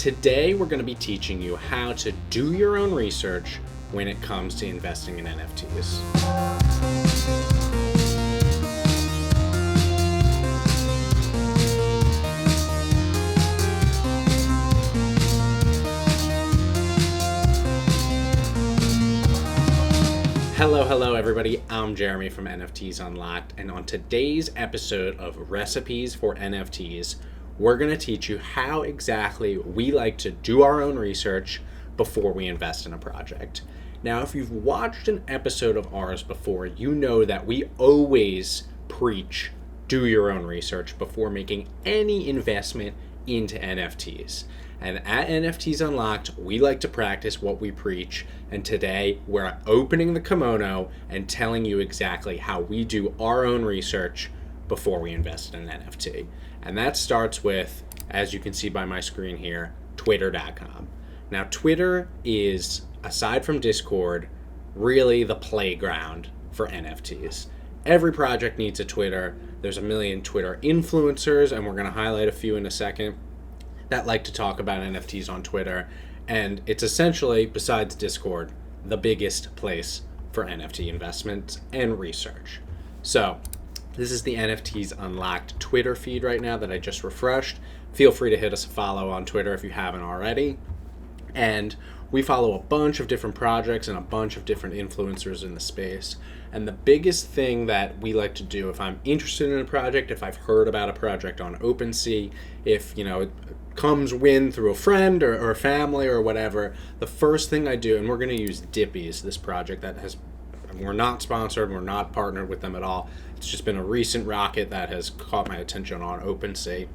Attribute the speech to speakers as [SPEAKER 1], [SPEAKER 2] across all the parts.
[SPEAKER 1] Today we're going to be teaching you how to do your own research when it comes to investing in NFTs. Hello everybody, I'm Jeremy from NFTsUnlockd, and on today's episode of Recipes for NFTs, we're going to teach you how exactly we like to do our own research before we invest in a project. Now, if you've watched an episode of ours before, you know that we always preach do your own research before making any investment into NFTs. And at NFTsUnlockd, we like to practice what we preach. And today, we're opening the kimono and telling you exactly how we do our own research before we invest in an NFT. And that starts with, as you can see by my screen here, Twitter.com. Now, Twitter is, aside from Discord, really the playground for NFTs. Every project needs a Twitter. There's a million Twitter influencers, and we're going to highlight a few in a second, that like to talk about NFTs on Twitter. And it's essentially, besides Discord, the biggest place for NFT investments and research. So this is the NFTsUnlockd Twitter feed right now that I just refreshed. Feel free to hit us a follow on Twitter if you haven't already. And we follow a bunch of different projects and a bunch of different influencers in the space. And the biggest thing that we like to do if I'm interested in a project, if I've heard about a project on OpenC, if it comes in through a friend or a family or whatever, the first thing I do, and we're going to use Dippies, this project we're not sponsored, we're not partnered with them at all. It's just been a recent rocket that has caught my attention on OpenC.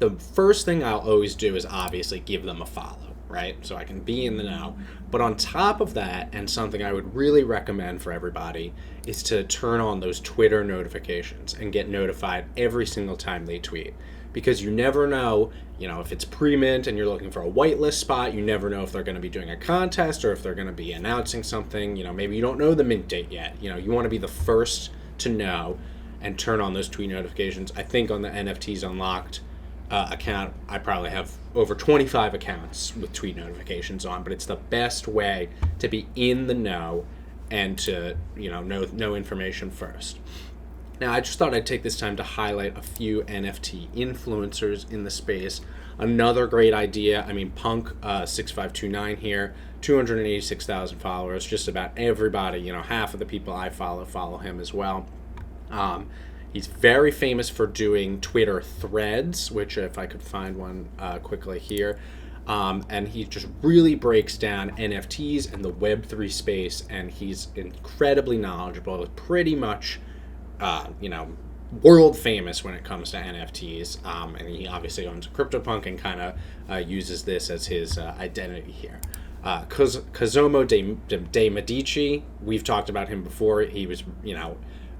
[SPEAKER 1] The first thing I'll always do is obviously give them a follow, right? So I can be in the know. But on top of that, and something I would really recommend for everybody, is to turn on those Twitter notifications and get notified every single time they tweet. Because you never know, if it's pre-mint and you're looking for a whitelist spot, you never know if they're going to be doing a contest or if they're going to be announcing something. Maybe you don't know the mint date yet. You want to be the first to know and turn on those tweet notifications. I think on the NFTsUnlockd account, I probably have over 25 accounts with tweet notifications on, but it's the best way to be in the know and to, know information first. Now, I just thought I'd take this time to highlight a few NFT influencers in the space. Another great idea, Punk6529 here, 286,000 followers. Just about everybody, half of the people I follow him as well. He's very famous for doing Twitter threads, which if I could find one quickly here. And he just really breaks down NFTs and the Web3 space, and he's incredibly knowledgeable, pretty much world famous when it comes to NFTs, and he obviously owns CryptoPunk and kind of uses this as his identity here. Cosimo de Medici, we've talked about him before. He was,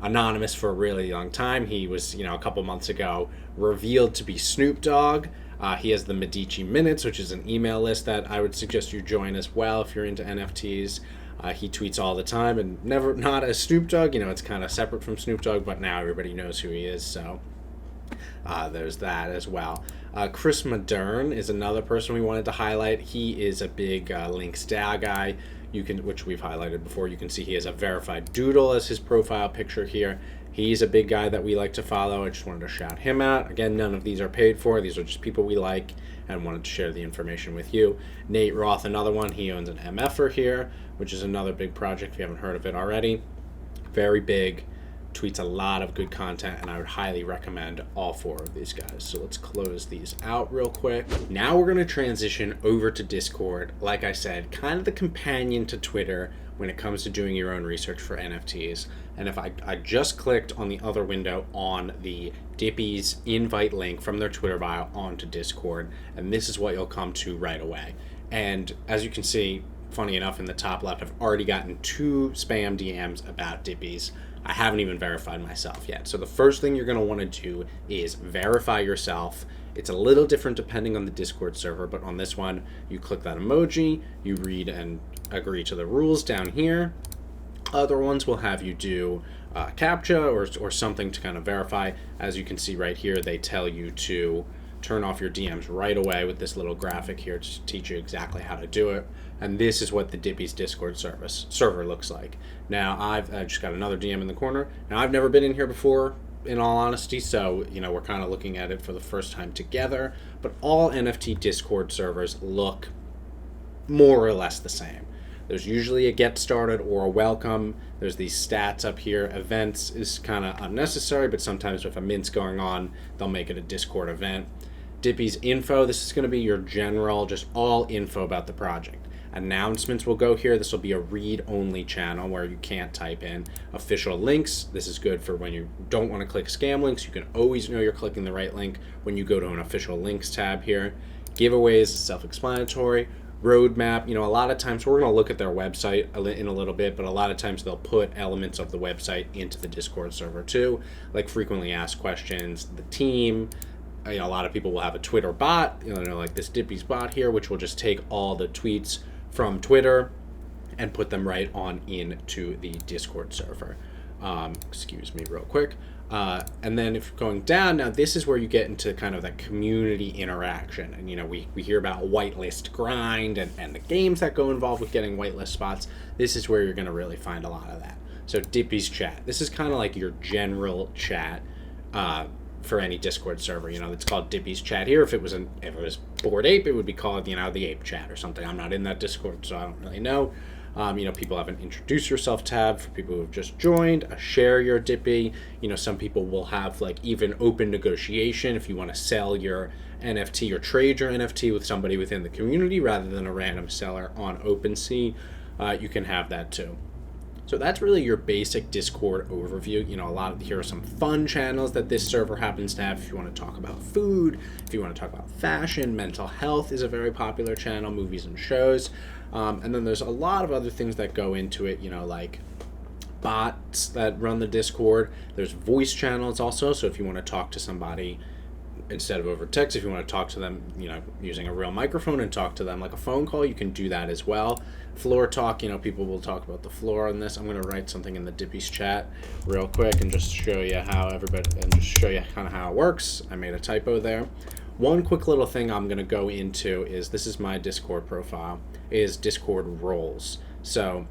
[SPEAKER 1] anonymous for a really long time. He was, a couple months ago, revealed to be Snoop Dogg. He has the Medici Minutes, which is an email list that I would suggest you join as well if you're into NFTs. He tweets all the time, and not as Snoop Dogg. It's kind of separate from Snoop Dogg, but now everybody knows who he is, so there's that as well. Chris Modern is another person we wanted to highlight. He is a big Links DAO guy, which we've highlighted before. You can see he has a verified doodle as his profile picture here. He's a big guy that we like to follow. I just wanted to shout him out. Again, none of these are paid for. These are just people we like and wanted to share the information with you. Nate Roth, another one. He owns an MFer here, which is another big project if you haven't heard of it already. Very big, tweets a lot of good content, and I would highly recommend all four of these guys. So let's close these out real quick. Now we're going to transition over to Discord. Like I said, kind of the companion to Twitter when it comes to doing your own research for NFTs. And if I just clicked on the other window on the Dippies invite link from their Twitter bio onto Discord, and this is what you'll come to right away. And as you can see, funny enough, in the top left, I've already gotten 2 spam DMs about Dippies. I haven't even verified myself yet. So the first thing you're going to want to do is verify yourself. It's a little different depending on the Discord server, but on this one, you click that emoji, you read and agree to the rules down here. Other ones will have you do CAPTCHA or something to kind of verify. As you can see right here, they tell you to turn off your DMs right away with this little graphic here to teach you exactly how to do it. And this is what the Dippy's Discord server looks like. Now, I just got another DM in the corner. Now, I've never been in here before, in all honesty, so, we're kind of looking at it for the first time together. But all NFT Discord servers look more or less the same. There's usually a get started or a welcome. There's these stats up here. Events is kind of unnecessary, but sometimes if a mint's going on, they'll make it a Discord event. Dippy's info, this is going to be your general, just all info about the project. Announcements will go here. This will be a read-only channel where you can't type in official links. This is good for when you don't want to click scam links. You can always know you're clicking the right link when you go to an official links tab here. Giveaways, self-explanatory. Roadmap, a lot of times we're going to look at their website in a little bit, but a lot of times they'll put elements of the website into the Discord server too, like frequently asked questions, the team. A lot of people will have a Twitter bot, like this Dippy's bot here, which will just take all the tweets from Twitter and put them right on into the Discord server. Excuse me real quick. And then if going down, now this is where you get into kind of that community interaction. And, we hear about whitelist grind and the games that go involved with getting whitelist spots. This is where you're going to really find a lot of that. So Dippy's chat. This is kind of like your general chat for any Discord server. It's called Dippy's chat here. If it was Bored Ape, it would be called, the Ape chat or something. I'm not in that Discord, so I don't really know. People have an introduce yourself tab for people who have just joined, a share your Dippy. Some people will have even open negotiation if you want to sell your NFT or trade your NFT with somebody within the community rather than a random seller on OpenC. You can have that too. So that's really your basic Discord overview. Here are some fun channels that this server happens to have if you want to talk about food, if you want to talk about fashion. Mental health is a very popular channel, movies and shows. And then there's a lot of other things that go into it, like bots that run the Discord. There's voice channels also, so if you want to talk to somebody instead of over text, if you want to talk to them, using a real microphone and talk to them like a phone call, you can do that as well. Floor talk, people will talk about the floor on this. I'm going to write something in the Dippy's chat real quick and just show you how kind of how it works. I made a typo there. One quick little thing I'm going to go into is, this is my Discord profile, is Discord roles. So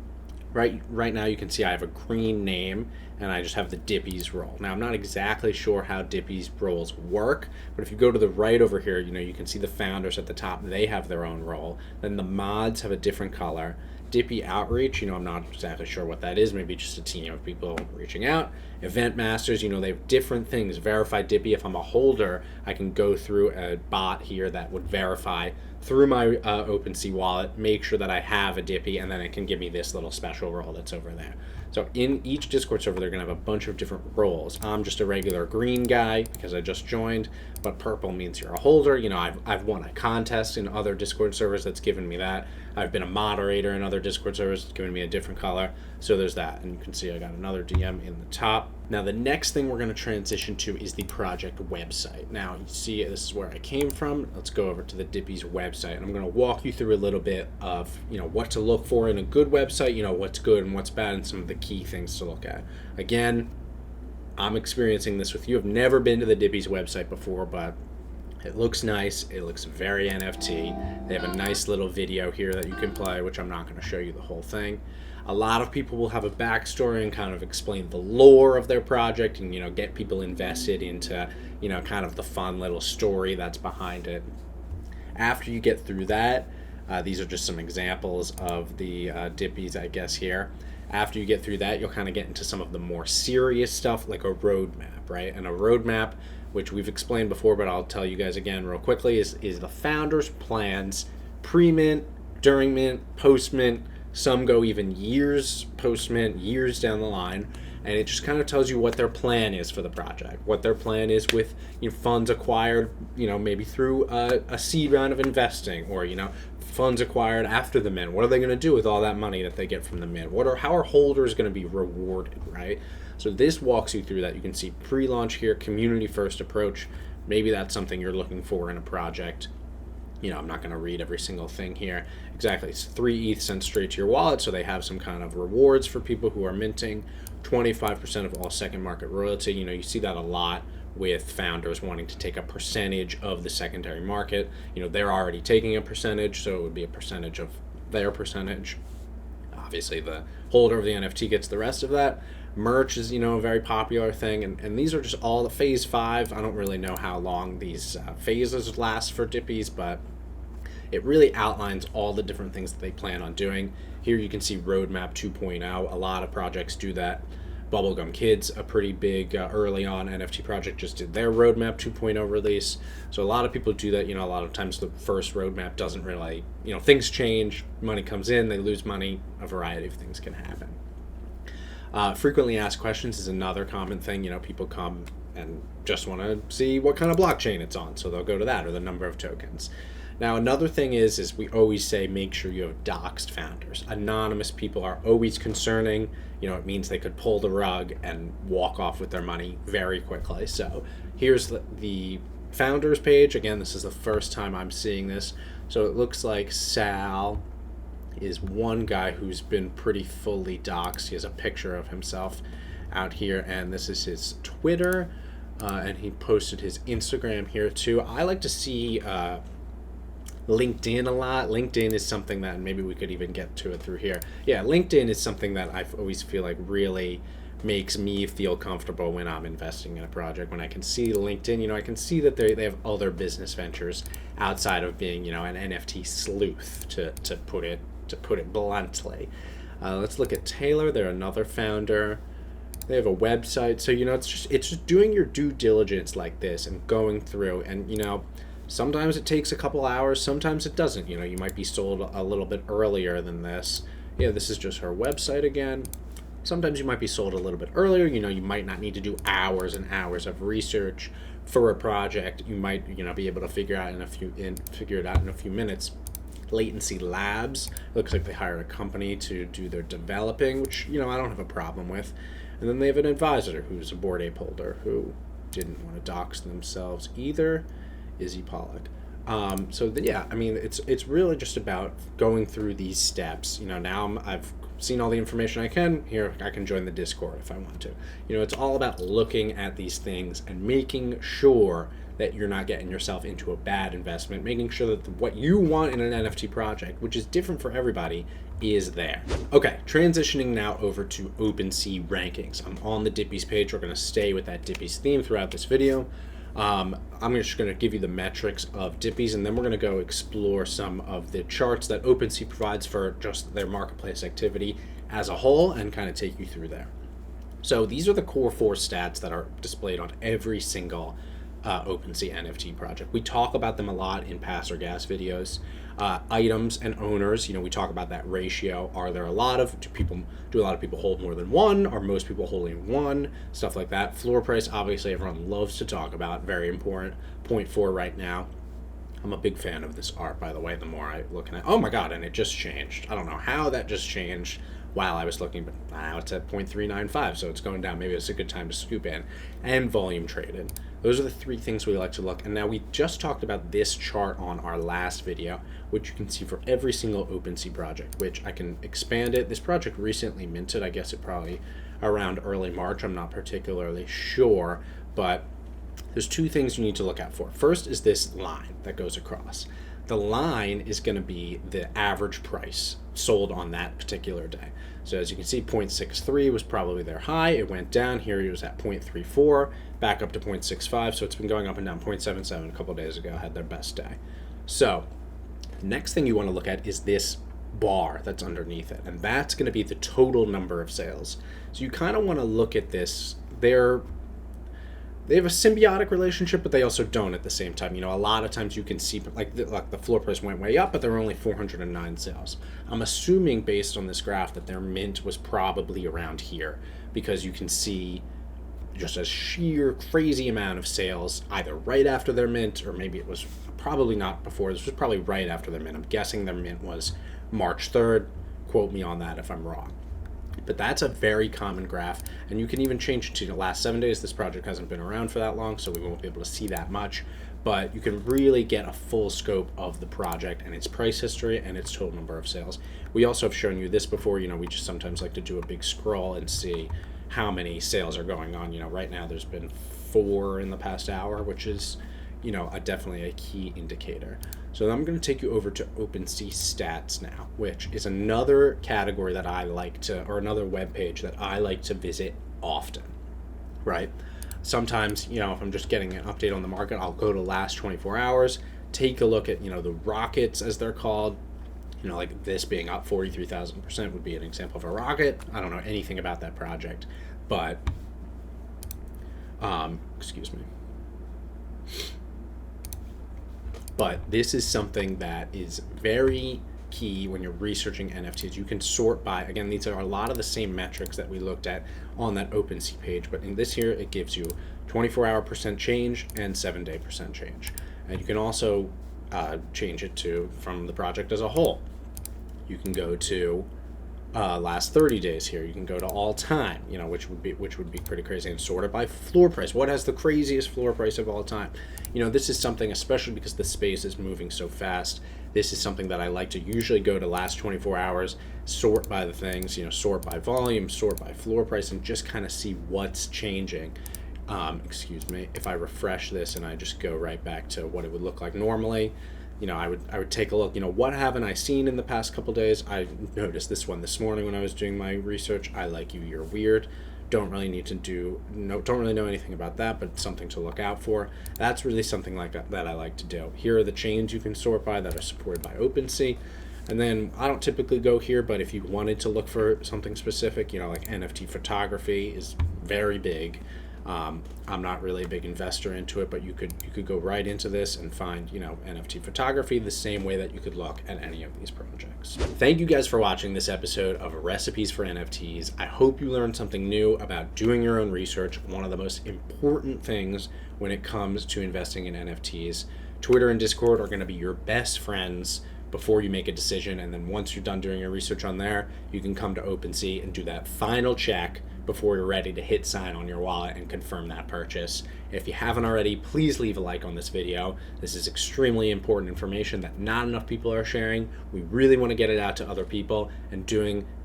[SPEAKER 1] right now you can see I have a green name and I just have the Dippy's role. Now I'm not exactly sure how Dippy's roles work, but if you go to the right over here, you can see the founders at the top. They have their own role. Then the mods have a different color. Dippy Outreach, I'm not exactly sure what that is. Maybe just a team of people reaching out. Event Masters, they have different things. Verify Dippy. If I'm a holder, I can go through a bot here that would verify through my OpenC wallet, make sure that I have a Dippy, and then it can give me this little special role that's over there. So in each Discord server, they're going to have a bunch of different roles. I'm just a regular green guy because I just joined, but purple means you're a holder. I've won a contest in other Discord servers that's given me that. I've been a moderator in other Discord servers that's given me a different color. So there's that. And you can see I got another DM in the top. Now the next thing we're going to transition to is the project website. Now you see this is where I came from. Let's go over to the Dippy's website. And I'm going to walk you through a little bit of what to look for in a good website, what's good and what's bad, and some of the key things to look at. Again, I'm experiencing this with you. I've never been to the Dippy's website before, but it looks nice. It looks very NFT. They have a nice little video here that you can play, which I'm not going to show you the whole thing. A lot of people will have a backstory and kind of explain the lore of their project and, get people invested into, kind of the fun little story that's behind it. After you get through that, these are just some examples of the Dippy's, I guess, here. After you get through that, you'll kind of get into some of the more serious stuff like a roadmap, right? And a roadmap, which we've explained before, but I'll tell you guys again real quickly, is the founder's plans, pre-mint, during mint, post-mint. Some go even years post-mint, years down the line, and it just kind of tells you what their plan is for the project, what their plan is with funds acquired, maybe through a seed round of investing, or funds acquired after the mint. What are they going to do with all that money that they get from the mint? How are holders going to be rewarded, right? So this walks you through that. You can see pre-launch here, community first approach. Maybe that's something you're looking for in a project. I'm not going to read every single thing here. Exactly, it's 3 ETH sent straight to your wallet, so they have some kind of rewards for people who are minting. 25% of all second market royalty. You see that a lot with founders wanting to take a percentage of the secondary market. They're already taking a percentage, so it would be a percentage of their percentage. Obviously, the holder of the NFT gets the rest of that. Merch is, a very popular thing, and these are just all the phase 5. I don't really know how long these phases last for Dippies, but it really outlines all the different things that they plan on doing. Here you can see Roadmap 2.0. A lot of projects do that. Bubblegum Kids, a pretty big early on NFT project, just did their Roadmap 2.0 release. So a lot of people do that. A lot of times the first roadmap doesn't really, things change, money comes in, they lose money, a variety of things can happen. Frequently asked questions is another common thing. People come and just want to see what kind of blockchain it's on, so they'll go to that, or the number of tokens. Now, another thing is we always say make sure you have doxed founders. Anonymous people are always concerning. It means they could pull the rug and walk off with their money very quickly. So here's the founders page. Again, this is the first time I'm seeing this. So it looks like Sal is one guy who's been pretty fully doxed. He has a picture of himself out here, and this is his Twitter, and he posted his Instagram here too. I like to see LinkedIn a lot. LinkedIn is something that, maybe we could even get to it through here. Yeah, LinkedIn is something that I always feel like really makes me feel comfortable when I'm investing in a project. When I can see LinkedIn, I can see that they have other business ventures outside of being, an NFT sleuth, to put it bluntly. Let's look at Taylor. They're another founder. They have a website. So, it's just doing your due diligence like this and going through, and, sometimes it takes a couple hours, sometimes it doesn't. You might be sold a little bit earlier than this. Yeah, this is just her website again. Sometimes you might be sold a little bit earlier. You might not need to do hours and hours of research for a project. You might, be able to figure it out in a few minutes. Latency Labs, looks like they hired a company to do their developing, which, I don't have a problem with. And then they have an advisor who's a Bored Ape holder who didn't want to dox themselves either. Izzy Pollock. It's really just about going through these steps. Now I've seen all the information I can. Here, I can join the Discord if I want to. It's all about looking at these things and making sure that you're not getting yourself into a bad investment, making sure that what you want in an NFT project, which is different for everybody, is there. Okay, transitioning now over to OpenC Rankings. I'm on the Dippies page. We're going to stay with that Dippies theme throughout this video. I'm just going to give you the metrics of Dippies, and then we're going to go explore some of the charts that OpenC provides for just their marketplace activity as a whole, and kind of take you through there. So these are the core 4 stats that are displayed on every single OpenC NFT project. We talk about them a lot in Pass or Gas videos. Items and owners, we talk about that ratio. Are there a lot of people hold more than one? Are most people holding one? Stuff like that. Floor price, obviously everyone loves to talk about, very important. 0.4 right now. I'm a big fan of this art, by the way. The more I look at it, oh my god, and it just changed. I don't know how that just changed while I was looking, but now it's at 0.395, so it's going down. Maybe it's a good time to scoop in. And volume traded. Those are the 3 things we like to look. And now we just talked about this chart on our last video, which you can see for every single OpenC project, which I can expand it. This project recently minted. I guess it probably around early March. I'm not particularly sure, but there's 2 things you need to look out for. First is this line that goes across. The line is going to be the average price sold on that particular day. So as you can see, 0.63 was probably their high. It went down. Here it was at 0.34, back up to 0.65. So it's been going up and down. 0.77 a couple of days ago had their best day. So next thing you want to look at is this bar that's underneath it, and that's going to be the total number of sales. So you kind of want to look at this. They have a symbiotic relationship, but they also don't at the same time. A lot of times you can see, like the floor price went way up, but there were only 409 sales. I'm assuming based on this graph that their mint was probably around here, because you can see just a sheer crazy amount of sales either right after their mint, or maybe it was probably not before. This was probably right after their mint. I'm guessing their mint was March 3rd. Quote me on that if I'm wrong. But that's a very common graph, and you can even change it to the last 7 days. This project hasn't been around for that long, so we won't be able to see that much, but you can really get a full scope of the project and its price history and its total number of sales. We also have shown you this before. We just sometimes like to do a big scroll and see how many sales are going on. Right now there's been 4 in the past hour, which is, definitely a key indicator. So I'm going to take you over to OpenC Stats now, which is another category that I like to, or another web page that I like to visit often, right? Sometimes, if I'm just getting an update on the market, I'll go to last 24 hours, take a look at, the rockets as they're called, like this being up 43,000% would be an example of a rocket. I don't know anything about that project, but, excuse me. But this is something that is very key when you're researching NFTs. You can sort by, again, these are a lot of the same metrics that we looked at on that OpenC page, but in this here, it gives you 24-hour percent change and 7-day percent change. And you can also change it to from the project as a whole. You can go to last 30 days here. You can go to all time, which would be pretty crazy, and sort it by floor price. What has the craziest floor price of all time? This is something, especially because the space is moving so fast, this is something that I like to usually go to last 24 hours, sort by the things, sort by volume, sort by floor price, and just kind of see what's changing. Excuse me, if I refresh this and I just go right back to what it would look like normally, I would take a look, what haven't I seen in the past couple days? I noticed this one this morning when I was doing my research. I like you, you're weird. Don't really know anything about that, but something to look out for. That's really something like that I like to do. Here are the chains you can sort by that are supported by OpenC. And then I don't typically go here, but if you wanted to look for something specific, like NFT photography is very big. I'm not really a big investor into it, but you could go right into this and find, NFT photography the same way that you could look at any of these projects. Thank you guys for watching this episode of Recipes for NFTs. I hope you learned something new about doing your own research, one of the most important things when it comes to investing in NFTs. Twitter and Discord are going to be your best friends before you make a decision, and then once you're done doing your research on there, you can come to OpenC and do that final check before you're ready to hit sign on your wallet and confirm that purchase. If you haven't already, please leave a like on this video. This is extremely important information that not enough people are sharing. We really want to get it out to other people, and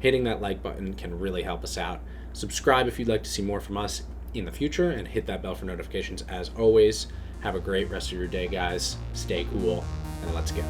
[SPEAKER 1] hitting that like button can really help us out. Subscribe if you'd like to see more from us in the future, and hit that bell for notifications as always. Have a great rest of your day, guys. Stay cool, and let's go.